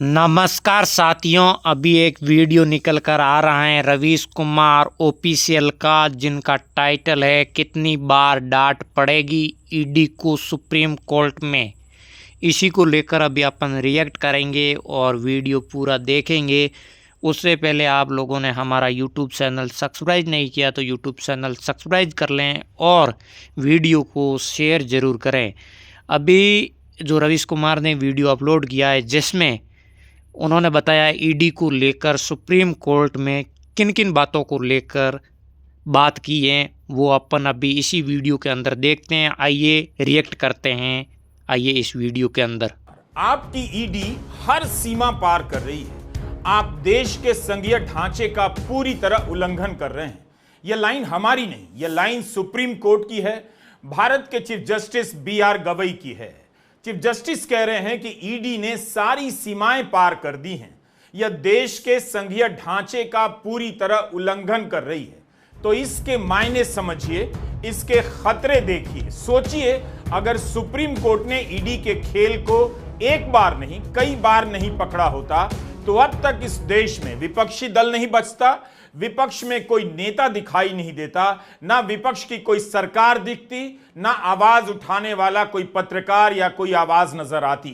नमस्कार साथियों, अभी एक वीडियो निकल कर आ रहा है रवीश कुमार ऑफिशियल का, जिनका टाइटल है कितनी बार डांट पड़ेगी ईडी को सुप्रीम कोर्ट में। इसी को लेकर अभी अपन रिएक्ट करेंगे और वीडियो पूरा देखेंगे। उससे पहले आप लोगों ने हमारा यूट्यूब चैनल सब्सक्राइब नहीं किया तो यूट्यूब चैनल सब्सक्राइब कर लें और वीडियो को शेयर ज़रूर करें। अभी जो रवीश कुमार ने वीडियो अपलोड किया है, जिसमें उन्होंने बताया ईडी को लेकर सुप्रीम कोर्ट में किन किन बातों को लेकर बात की है, वो अपन अभी इसी वीडियो के अंदर देखते हैं। आइए रिएक्ट करते हैं, आइए इस वीडियो के अंदर। आपकी ईडी हर सीमा पार कर रही है। आप देश के संघीय ढांचे का पूरी तरह उल्लंघन कर रहे हैं। यह लाइन हमारी नहीं, यह लाइन सुप्रीम कोर्ट की है, भारत के चीफ जस्टिस बी.आर. गवई की है। चीफ जस्टिस कह रहे हैं कि ईडी ने सारी सीमाएं पार कर दी हैं। यह देश के संघीय ढांचे का पूरी तरह उल्लंघन कर रही है। तो इसके मायने समझिए, इसके खतरे देखिए। सोचिए, अगर सुप्रीम कोर्ट ने ईडी के खेल को एक बार नहीं कई बार नहीं पकड़ा होता तो अब तक इस देश में विपक्षी दल नहीं बचता, विपक्ष में कोई नेता दिखाई नहीं देता, ना विपक्ष की कोई सरकार दिखती, ना आवाज उठाने वाला कोई पत्रकार या कोई आवाज नजर आती।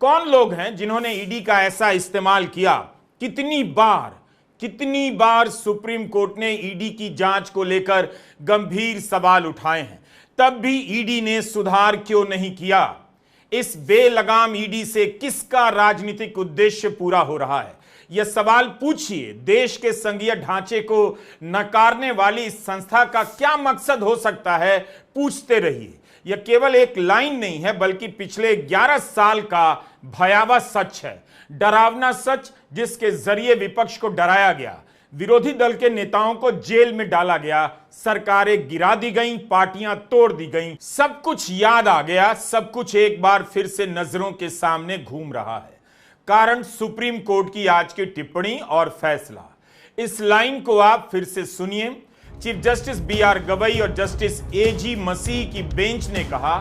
कौन लोग हैं जिन्होंने ईडी का ऐसा इस्तेमाल किया? कितनी बार सुप्रीम कोर्ट ने ईडी की जांच को लेकर गंभीर सवाल उठाए हैं, तब भी ईडी ने सुधार क्यों नहीं किया? इस बेलगाम ईडी से किसका राजनीतिक उद्देश्य पूरा हो रहा है? यह सवाल पूछिए। देश के संघीय ढांचे को नकारने वाली इस संस्था का क्या मकसद हो सकता है, पूछते रहिए। यह केवल एक लाइन नहीं है, बल्कि पिछले 11 साल का भयावह सच है, डरावना सच, जिसके जरिए विपक्ष को डराया गया, विरोधी दल के नेताओं को जेल में डाला गया, सरकारें गिरा दी गईं, पार्टियां तोड़ दी गईं। सब कुछ याद आ गया, सब कुछ एक बार फिर से नजरों के सामने घूम रहा है। कारण सुप्रीम कोर्ट की आज की टिप्पणी और फैसला। इस लाइन को आप फिर से सुनिए। Chief justice B R. गवई और जस्टिस ए.जी. मसीह की बेंच ने कहा,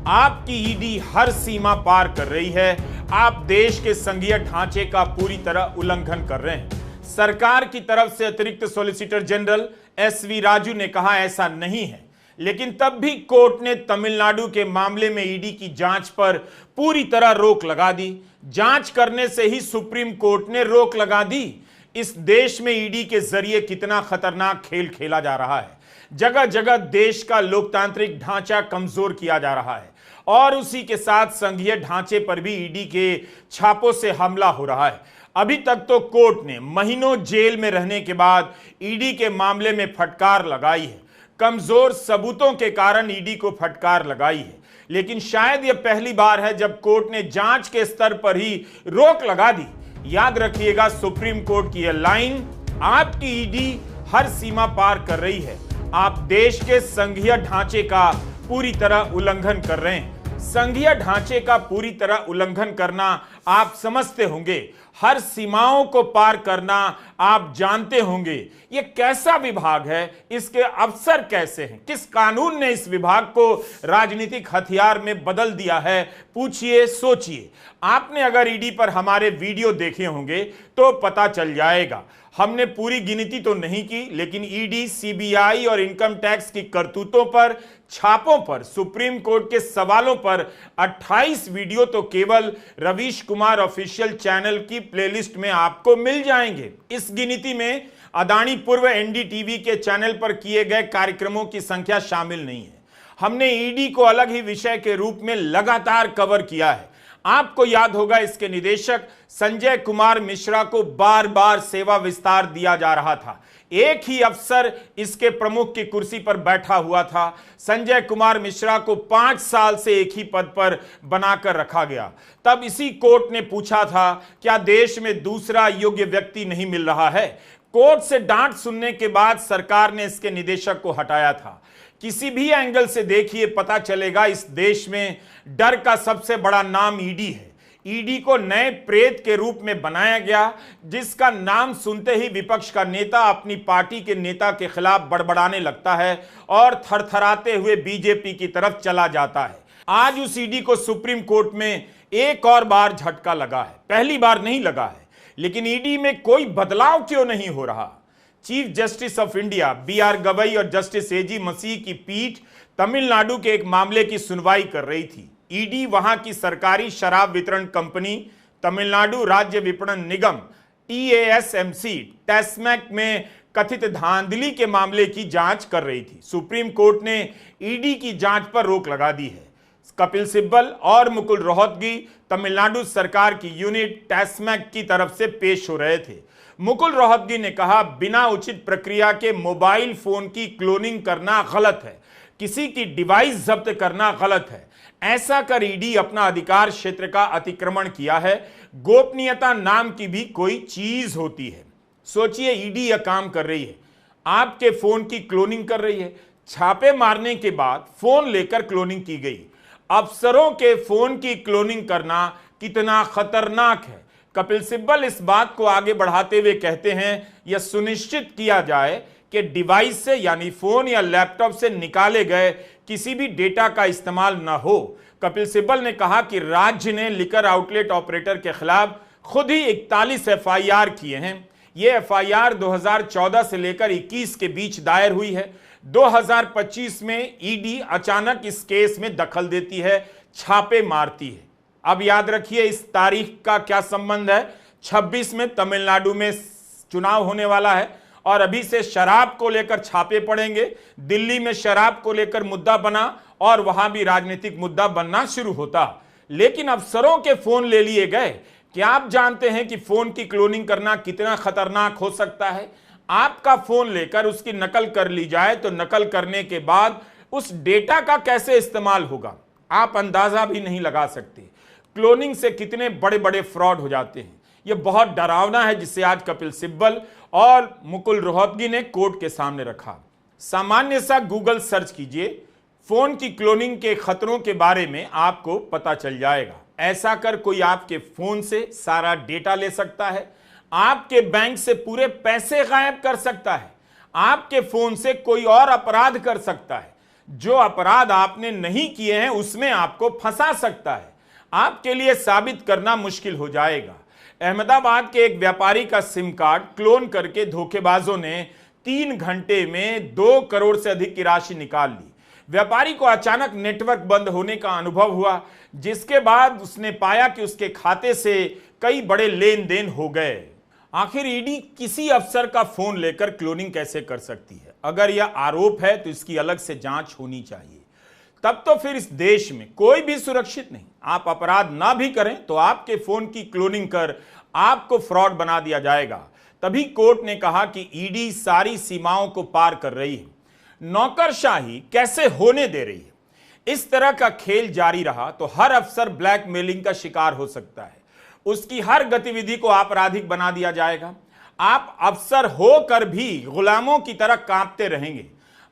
आपकी ईडी हर सीमा पार कर रही है। आप देश के संघीय ढांचे का पूरी तरह उल्लंघन कर रहे हैं। सरकार की तरफ से अतिरिक्त सॉलिसिटर जनरल एस.वी. राजू ने कहा ऐसा नहीं है, लेकिन तब भी कोर्ट ने तमिलनाडु के मामले में ईडी की जांच पर पूरी तरह रोक लगा दी। जांच करने से ही सुप्रीम कोर्ट ने रोक लगा दी। इस देश में ईडी के जरिए कितना खतरनाक खेल खेला जा रहा है। जगह जगह देश का लोकतांत्रिक ढांचा कमजोर किया जा रहा है और उसी के साथ संघीय ढांचे पर भी ईडी के छापों से हमला हो रहा है। अभी तक तो कोर्ट ने महीनों जेल में रहने के बाद ईडी के मामले में फटकार लगाई है, कमजोर सबूतों के कारण ईडी को फटकार लगाई है। लेकिन शायद यह पहली बार है जब कोर्ट ने जांच के स्तर पर ही रोक लगा दी। याद रखिएगा, सुप्रीम कोर्ट की यह लाइन, आपकी ईडी हर सीमा पार कर रही है। आप देश के संघीय ढांचे का पूरी तरह उल्लंघन कर रहे हैं। संघीय ढांचे का पूरी तरह उल्लंघन करना आप समझते होंगे, हर सीमाओं को पार करना आप जानते होंगे। यह कैसा विभाग है, इसके अफसर कैसे हैं, किस कानून ने इस विभाग को राजनीतिक हथियार में बदल दिया है? पूछिए, सोचिए। आपने अगर ईडी पर हमारे वीडियो देखे होंगे तो पता चल जाएगा। हमने पूरी गिनती तो नहीं की, लेकिन ईडी, सीबीआई और इनकम टैक्स की करतूतों पर, छापों पर, सुप्रीम कोर्ट के सवालों पर 28 वीडियो तो केवल रवीश कुमार ऑफिशियल चैनल की प्लेलिस्ट में आपको मिल जाएंगे। इस गिनती में अदानी पूर्व एनडीटीवी के चैनल पर किए गए कार्यक्रमों की संख्या शामिल नहीं है। हमने ईडी को अलग ही विषय के रूप में लगातार कवर किया है। आपको याद होगा, इसके निदेशक संजय कुमार मिश्रा को बार बार सेवा विस्तार दिया जा रहा था। एक ही अफसर इसके प्रमुख की कुर्सी पर बैठा हुआ था। संजय कुमार मिश्रा को 5 साल से एक ही पद पर बनाकर रखा गया। तब इसी कोर्ट ने पूछा था, क्या देश में दूसरा योग्य व्यक्ति नहीं मिल रहा है? कोर्ट से डांट सुनने के बाद सरकार ने इसके निदेशक को हटाया था। किसी भी एंगल से देखिए, पता चलेगा इस देश में डर का सबसे बड़ा नाम ईडी है। ईडी को नए प्रेत के रूप में बनाया गया, जिसका नाम सुनते ही विपक्ष का नेता अपनी पार्टी के नेता के खिलाफ बड़बड़ाने लगता है और थरथराते हुए बीजेपी की तरफ चला जाता है। आज उस ईडी को सुप्रीम कोर्ट में एक और बार झटका लगा है। पहली बार नहीं लगा है, लेकिन ईडी में कोई बदलाव क्यों नहीं हो रहा? Chief justice of India B R. Gavai और जस्टिस ए.जी. मसीह की पीठ तमिलनाडु के एक मामले की सुनवाई कर रही थी। ईडी वहां की सरकारी शराब वितरण कंपनी तमिलनाडु राज्य विपणन निगम TASMC टैस्मैक में कथित धांधली के मामले की जांच कर रही थी। सुप्रीम कोर्ट ने ईडी की जांच पर रोक लगा दी है। कपिल सिब्बल और मुकुल रोहतगी तमिलनाडु सरकार की यूनिट टैस्मैक की तरफ से पेश हो रहे थे। मुकुल रोहतगी ने कहा, बिना उचित प्रक्रिया के मोबाइल फोन की क्लोनिंग करना गलत है, किसी की डिवाइस जब्त करना गलत है। ऐसा कर ईडी अपना अधिकार क्षेत्र का अतिक्रमण किया है। गोपनीयता नाम की भी कोई चीज होती है। सोचिए, ईडी यह काम कर रही है, आपके फोन की क्लोनिंग कर रही है। छापे मारने के बाद फोन लेकर क्लोनिंग की गई। अफसरों के फोन की क्लोनिंग करना कितना खतरनाक है। कपिल सिब्बल इस बात को आगे बढ़ाते हुए कहते हैं, यह सुनिश्चित किया जाए कि डिवाइस से यानी फोन या लैपटॉप से निकाले गए किसी भी डेटा का इस्तेमाल न हो। कपिल सिब्बल ने कहा कि राज्य ने लिकर आउटलेट ऑपरेटर के खिलाफ खुद ही 41 FIR किए हैं। ये FIR 2014 से लेकर 21 के बीच दायर हुई है। 2025 में ईडी अचानक इस केस में दखल देती है, छापे मारती है। अब याद रखिए, इस तारीख का क्या संबंध है? 26 में तमिलनाडु में चुनाव होने वाला है और अभी से शराब को लेकर छापे पड़ेंगे। दिल्ली में शराब को लेकर मुद्दा बना और वहां भी राजनीतिक मुद्दा बनना शुरू होता। लेकिन अफसरों के फोन ले लिए गए। क्या आप जानते हैं कि फोन की क्लोनिंग करना कितना खतरनाक हो सकता है? आपका फोन लेकर उसकी नकल कर ली जाए तो नकल करने के बाद उस डेटा का कैसे इस्तेमाल होगा, आप अंदाजा भी नहीं लगा सकते। क्लोनिंग से कितने बड़े बड़े फ्रॉड हो जाते हैं। यह बहुत डरावना है, जिसे आज कपिल सिब्बल और मुकुल रोहतगी ने कोर्ट के सामने रखा। सामान्य सा गूगल सर्च कीजिए, फोन की क्लोनिंग के खतरों के बारे में आपको पता चल जाएगा। ऐसा कर कोई आपके फोन से सारा डेटा ले सकता है, आपके बैंक से पूरे पैसे गायब कर सकता है, आपके फोन से कोई और अपराध कर सकता है। जो अपराध आपने नहीं किए हैं उसमें आपको फंसा सकता है। आपके लिए साबित करना मुश्किल हो जाएगा। अहमदाबाद के एक व्यापारी का सिम कार्ड क्लोन करके धोखेबाजों ने 3 घंटे में 2 करोड़ से अधिक की राशि निकाल ली। व्यापारी को अचानक नेटवर्क बंद होने का अनुभव हुआ, जिसके बाद उसने पाया कि उसके खाते से कई बड़े लेन देन हो गए। आखिर ईडी किसी अफसर का फोन लेकर क्लोनिंग कैसे कर सकती है? अगर यह आरोप है तो इसकी अलग से जांच होनी चाहिए। तब तो फिर इस देश में कोई भी सुरक्षित नहीं। आप अपराध ना भी करें तो आपके फोन की क्लोनिंग कर आपको फ्रॉड बना दिया जाएगा। तभी कोर्ट ने कहा कि ईडी सारी सीमाओं को पार कर रही है, नौकरशाही कैसे होने दे रही है। इस तरह का खेल जारी रहा तो हर अफसर ब्लैकमेलिंग का शिकार हो सकता है। उसकी हर गतिविधि को आपराधिक बना दिया जाएगा। आप अफसर होकर भी गुलामों की तरह कांपते रहेंगे।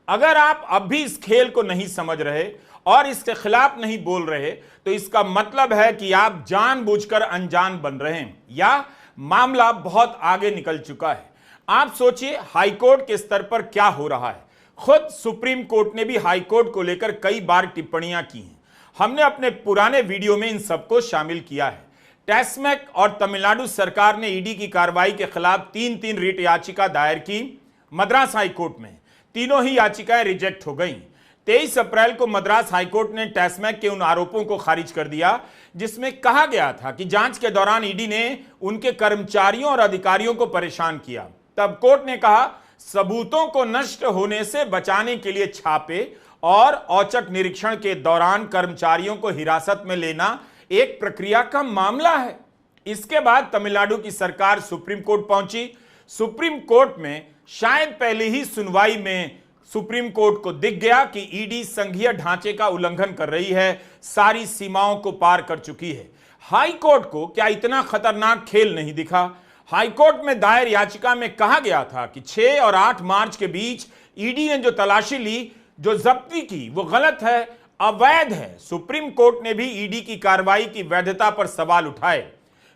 अगर आप अब भी इस खेल को नहीं समझ रहे और इसके खिलाफ नहीं बोल रहे तो इसका मतलब है कि आप जानबूझकर अनजान बन रहे हैं या मामला बहुत आगे निकल चुका है। आप सोचिए, हाईकोर्ट के स्तर पर क्या हो रहा है। खुद सुप्रीम कोर्ट ने भी हाईकोर्ट को लेकर कई बार टिप्पणियां की हैं। हमने अपने पुराने वीडियो में इन सबको शामिल किया है। टैस्मैक और तमिलनाडु सरकार ने ईडी की कार्रवाई के खिलाफ 3 रिट याचिका दायर की मद्रास हाईकोर्ट में। तीनों ही याचिकाएं रिजेक्ट हो गईं। 23 अप्रैल को मद्रास हाईकोर्ट ने टैस्मैक के उन आरोपों को खारिज कर दिया जिसमें कहा गया था कि जांच के दौरान ईडी ने उनके कर्मचारियों और अधिकारियों को परेशान किया। तब कोर्ट ने कहा, सबूतों को नष्ट होने से बचाने के लिए छापे और औचक निरीक्षण के दौरान कर्मचारियों को हिरासत में लेना एक प्रक्रिया का मामला है। इसके बाद तमिलनाडु की सरकार सुप्रीम कोर्ट पहुंची। सुप्रीम कोर्ट में शायद पहले ही सुनवाई में सुप्रीम कोर्ट को दिख गया कि ईडी संघीय ढांचे का उल्लंघन कर रही है, सारी सीमाओं को पार कर चुकी है। हाई कोर्ट को क्या इतना खतरनाक खेल नहीं दिखा? हाईकोर्ट में दायर याचिका में कहा गया था कि 6 और 8 मार्च के बीच ईडी ने जो तलाशी ली, जो जब्ती की, वो गलत है, अवैध है। सुप्रीम कोर्ट ने भी ईडी की कार्रवाई की वैधता पर सवाल उठाए।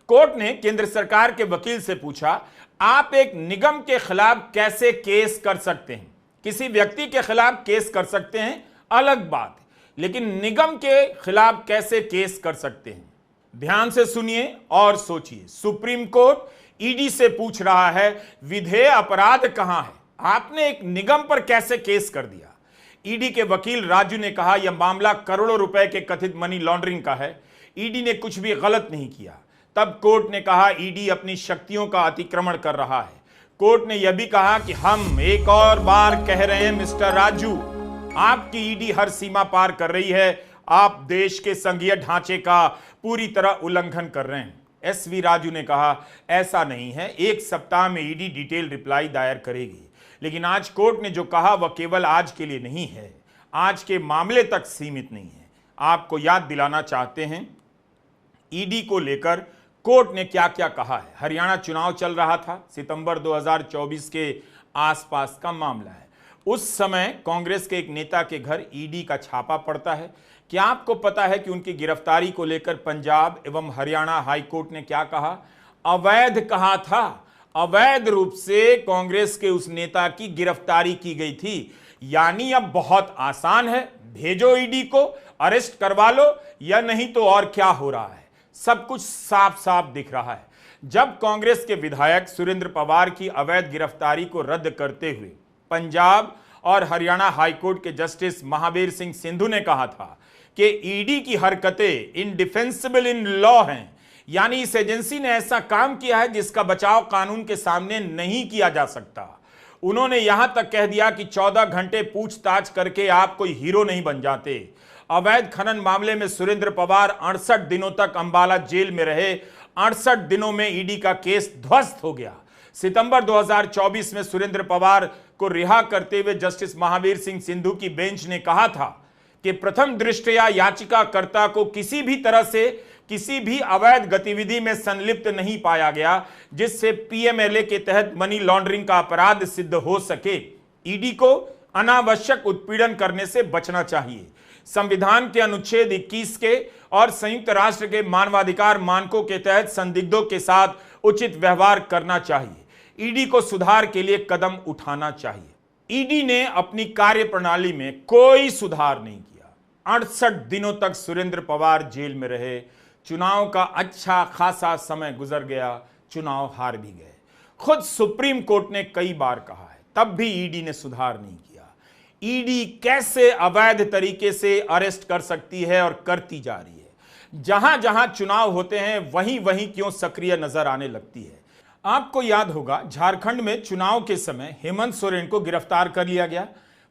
कोर्ट ने केंद्र सरकार के वकील से पूछा, आप एक निगम के खिलाफ कैसे केस कर सकते हैं? किसी व्यक्ति के खिलाफ केस कर सकते हैं, अलग बात है। लेकिन निगम के खिलाफ कैसे केस कर सकते हैं? ध्यान से सुनिए और सोचिए। सुप्रीम कोर्ट ईडी से पूछ रहा है विधेय अपराध कहां है, आपने एक निगम पर कैसे केस कर दिया? ईडी के वकील राजू ने कहा यह मामला करोड़ों रुपए के कथित मनी लॉन्ड्रिंग का है, ईडी ने कुछ भी गलत नहीं किया। तब कोर्ट ने कहा ईडी अपनी शक्तियों का अतिक्रमण कर रहा है। कोर्ट ने यह भी कहा कि हम एक और बार कह रहे हैं मिस्टर राजू, आपकी ईडी हर सीमा पार कर रही है, आप देश के संघीय ढांचे का पूरी तरह उल्लंघन कर रहे हैं। एसवी राजू ने कहा ऐसा नहीं है, एक सप्ताह में ईडी डिटेल रिप्लाई दायर करेगी। लेकिन आज कोर्ट ने जो कहा वह केवल आज के लिए नहीं है, आज के मामले तक सीमित नहीं है। आपको याद दिलाना चाहते हैं ईडी को लेकर कोर्ट ने क्या क्या कहा है। हरियाणा चुनाव चल रहा था, सितंबर 2024 के आसपास का मामला है। उस समय कांग्रेस के एक नेता के घर ईडी का छापा पड़ता है। क्या आपको पता है कि उनकी गिरफ्तारी को लेकर पंजाब एवं हरियाणा हाईकोर्ट ने क्या कहा? अवैध कहा था, अवैध रूप से कांग्रेस के उस नेता की गिरफ्तारी की गई थी। यानी अब बहुत आसान है, भेजो ईडी को, अरेस्ट करवा लो, या नहीं तो और क्या हो रहा है, सब कुछ साफ साफ दिख रहा है। जब कांग्रेस के विधायक सुरेंद्र पवार की अवैध गिरफ्तारी को रद्द करते हुए पंजाब और हरियाणा हाईकोर्ट के जस्टिस महावीर सिंह सिंधु ने कहा था कि ईडी की हरकतें इनडिफेंसिबल इन लॉ हैं, यानी इस एजेंसी ने ऐसा काम किया है जिसका बचाव कानून के सामने नहीं किया जा सकता। उन्होंने यहां तक कह दिया कि 14 घंटे पूछताछ करके आप कोई हीरो नहीं बन जाते। अवैध खनन मामले में सुरेंद्र पवार 68 दिनों तक अंबाला जेल में रहे। 68 दिनों में ईडी का केस ध्वस्त हो गया। सितंबर 2024 में सुरेंद्र पवार को रिहा करते हुए जस्टिस महावीर सिंह सिंधु की बेंच ने कहा था कि प्रथम दृष्टया याचिकाकर्ता को किसी भी तरह से किसी भी अवैध गतिविधि में संलिप्त नहीं पाया गया जिससे पीएमएलए के तहत मनी लॉन्ड्रिंग का अपराध सिद्ध हो सके। ईडी को अनावश्यक उत्पीड़न करने से बचना चाहिए। संविधान के अनुच्छेद 21 के और संयुक्त राष्ट्र के मानवाधिकार मानकों के तहत संदिग्धों के साथ उचित व्यवहार करना चाहिए। ईडी को सुधार के लिए कदम उठाना चाहिए। ईडी ने अपनी कार्यप्रणाली में कोई सुधार नहीं किया। 68 दिनों तक सुरेंद्र पवार जेल में रहे। चुनाव का अच्छा खासा समय गुजर गया, चुनाव हार भी गए। खुद सुप्रीम कोर्ट ने कई बार कहा है, तब भी ईडी ने सुधार नहीं किया। ईडी कैसे अवैध तरीके से अरेस्ट कर सकती है और करती जा रही है। जहां जहां चुनाव होते हैं वहीं वहीं क्यों सक्रिय नजर आने लगती है। आपको याद होगा झारखंड में चुनाव के समय हेमंत सोरेन को गिरफ्तार कर लिया गया।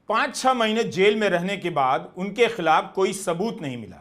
5-6 महीने जेल में रहने के बाद उनके खिलाफ कोई सबूत नहीं मिला।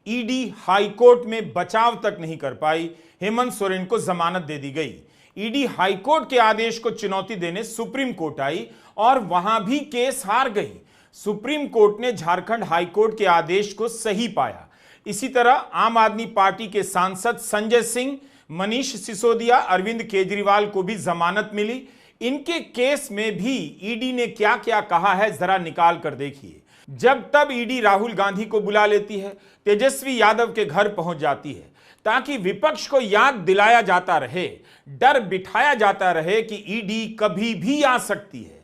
ईडी हाईकोर्ट में बचाव तक नहीं कर पाई, हेमंत सोरेन को जमानत दे दी गई। ईडी हाईकोर्ट के आदेश को चुनौती देने सुप्रीम कोर्ट आई और वहां भी केस हार गई। सुप्रीम कोर्ट ने झारखंड हाईकोर्ट के आदेश को सही पाया। इसी तरह आम आदमी पार्टी के सांसद संजय सिंह, मनीष सिसोदिया, अरविंद केजरीवाल को भी जमानत मिली। इनके केस में भी ईडी ने क्या क्या कहा है जरा निकाल कर देखिए। जब तब ईडी राहुल गांधी को बुला लेती है, तेजस्वी यादव के घर पहुंच जाती है ताकि विपक्ष को याद दिलाया जाता रहे, डर बिठाया जाता रहे कि ईडी कभी भी आ सकती है।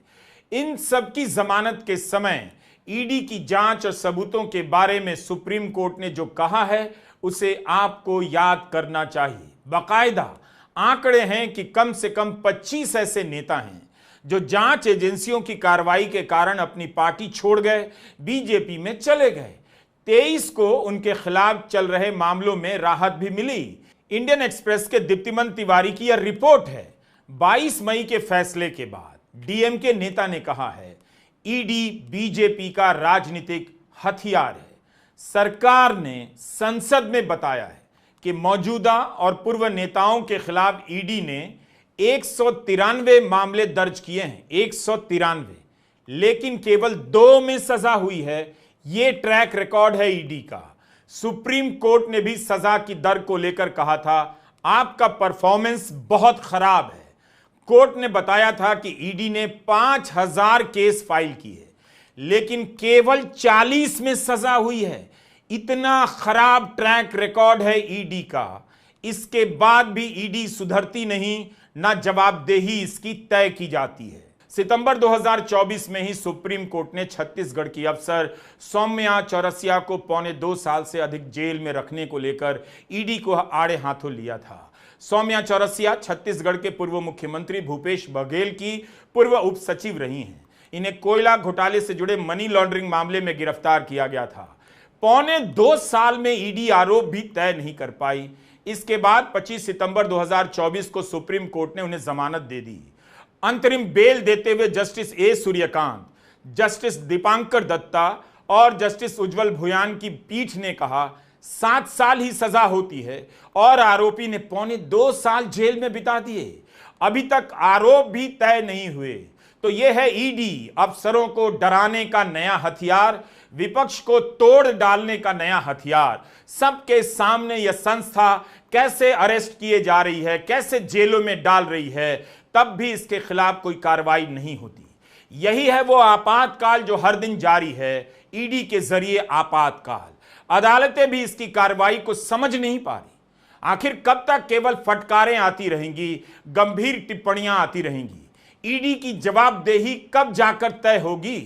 इन सब की जमानत के समय ईडी की जांच और सबूतों के बारे में सुप्रीम कोर्ट ने जो कहा है उसे आपको याद करना चाहिए। बाकायदा आंकड़े हैं कि कम से कम 25 ऐसे नेता हैं जो जांच एजेंसियों की कार्रवाई के कारण अपनी पार्टी छोड़ गए, बीजेपी में चले गए। 23 को उनके खिलाफ चल रहे मामलों में राहत भी मिली। इंडियन एक्सप्रेस के दीप्तिमन तिवारी की यह रिपोर्ट है। 22 मई के फैसले के बाद डीएमके नेता ने कहा है ईडी बीजेपी का राजनीतिक हथियार है। सरकार ने संसद में बताया है कि मौजूदा और पूर्व नेताओं के खिलाफ ईडी ने 193 मामले दर्ज किए हैं, 193, लेकिन केवल 2 में सजा हुई है। यह ट्रैक रिकॉर्ड है ईडी का। सुप्रीम कोर्ट ने भी सजा की दर को लेकर कहा था आपका परफॉर्मेंस बहुत खराब है। कोर्ट ने बताया था कि ईडी ने 5000 केस फाइल किए, लेकिन केवल 40 में सजा हुई है। इतना खराब ट्रैक रिकॉर्ड है ईडी का। इसके बाद भी ईडी सुधरती नहीं, ना जवाबदेही इसकी तय की जाती है। सितंबर 2024 में ही सुप्रीम कोर्ट ने छत्तीसगढ़ की अफसर सौम्या चौरसिया को 1.25 साल से अधिक जेल में रखने को लेकर ईडी को आड़े हाथों लिया था। सौम्या चौरसिया छत्तीसगढ़ के पूर्व मुख्यमंत्री भूपेश बघेल की पूर्व उप सचिव रही हैं। इन्हें कोयला घोटाले से जुड़े मनी लॉन्ड्रिंग मामले में गिरफ्तार किया गया था। 1.25 साल में ईडी आरोप भी तय नहीं कर पाई। इसके बाद 25 सितंबर 2024 को सुप्रीम कोर्ट ने उन्हें जमानत दे दी। अंतरिम बेल देते हुए justice A Suryakant, justice Dipankar Datta और जस्टिस उज्जवल भुयान की पीठ ने कहा 7 साल ही सजा होती है और आरोपी ने 1.25 साल जेल में बिता दिए। अभी तक आरोप भी तय नहीं हुए। तो यह है ईडी, अफसरों को डराने का नया हथियार, विपक्ष को तोड़ डालने का नया हथियार। सबके सामने यह संस्था कैसे अरेस्ट किए जा रही है, कैसे जेलों में डाल रही है, तब भी इसके खिलाफ कोई कार्रवाई नहीं होती। यही है वो आपातकाल जो हर दिन जारी है, ईडी के जरिए आपातकाल। अदालतें भी इसकी कार्रवाई को समझ नहीं पा रही। आखिर कब तक केवल फटकारें आती रहेंगी, गंभीर टिप्पणियां आती रहेंगी? ईडी की जवाबदेही कब जाकर तय होगी?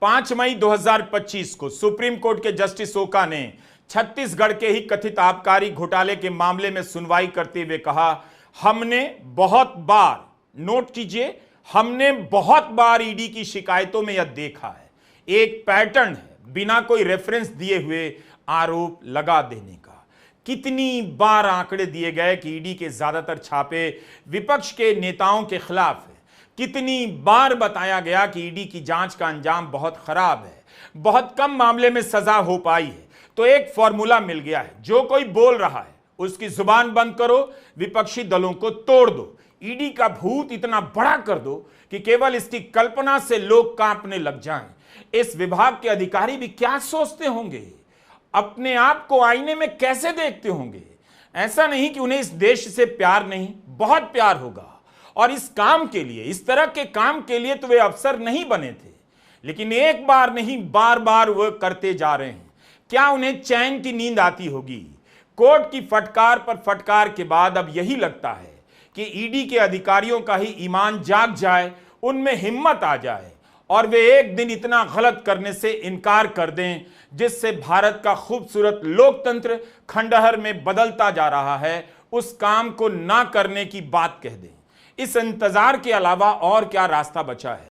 5 मई 2025 को सुप्रीम कोर्ट के जस्टिस ओका ने छत्तीसगढ़ के ही कथित आबकारी घोटाले के मामले में सुनवाई करते हुए कहा, हमने बहुत बार, नोट कीजिए, हमने बहुत बार ईडी की शिकायतों में यह देखा है। एक पैटर्न है बिना कोई रेफरेंस दिए हुए आरोप लगा देने का। कितनी बार आंकड़े दिए गए कि ईडी के ज्यादातर छापे विपक्ष के नेताओं के खिलाफ है। कितनी बार बताया गया कि ईडी की जांच का अंजाम बहुत खराब है, बहुत कम मामले में सजा हो पाई है। तो एक फॉर्मूला मिल गया है, जो कोई बोल रहा है उसकी जुबान बंद करो, विपक्षी दलों को तोड़ दो, ईडी का भूत इतना बड़ा कर दो कि केवल इसकी कल्पना से लोग कांपने लग जाएं। इस विभाग के अधिकारी भी क्या सोचते होंगे, अपने आप को आईने में कैसे देखते होंगे? ऐसा नहीं कि उन्हें इस देश से प्यार नहीं, बहुत प्यार होगा। और इस काम के लिए, इस तरह के काम के लिए तो वे अफसर नहीं बने थे, लेकिन एक बार नहीं बार बार वह करते जा रहे हैं। क्या उन्हें चैन की नींद आती होगी? कोर्ट की फटकार पर फटकार के बाद अब यही लगता है कि ईडी के अधिकारियों का ही ईमान जाग जाए, उनमें हिम्मत आ जाए और वे एक दिन इतना गलत करने से इनकार कर दें जिससे भारत का खूबसूरत लोकतंत्र खंडहर में बदलता जा रहा है, उस काम को ना करने की बात कह दें। इस इंतजार के अलावा और क्या रास्ता बचा है?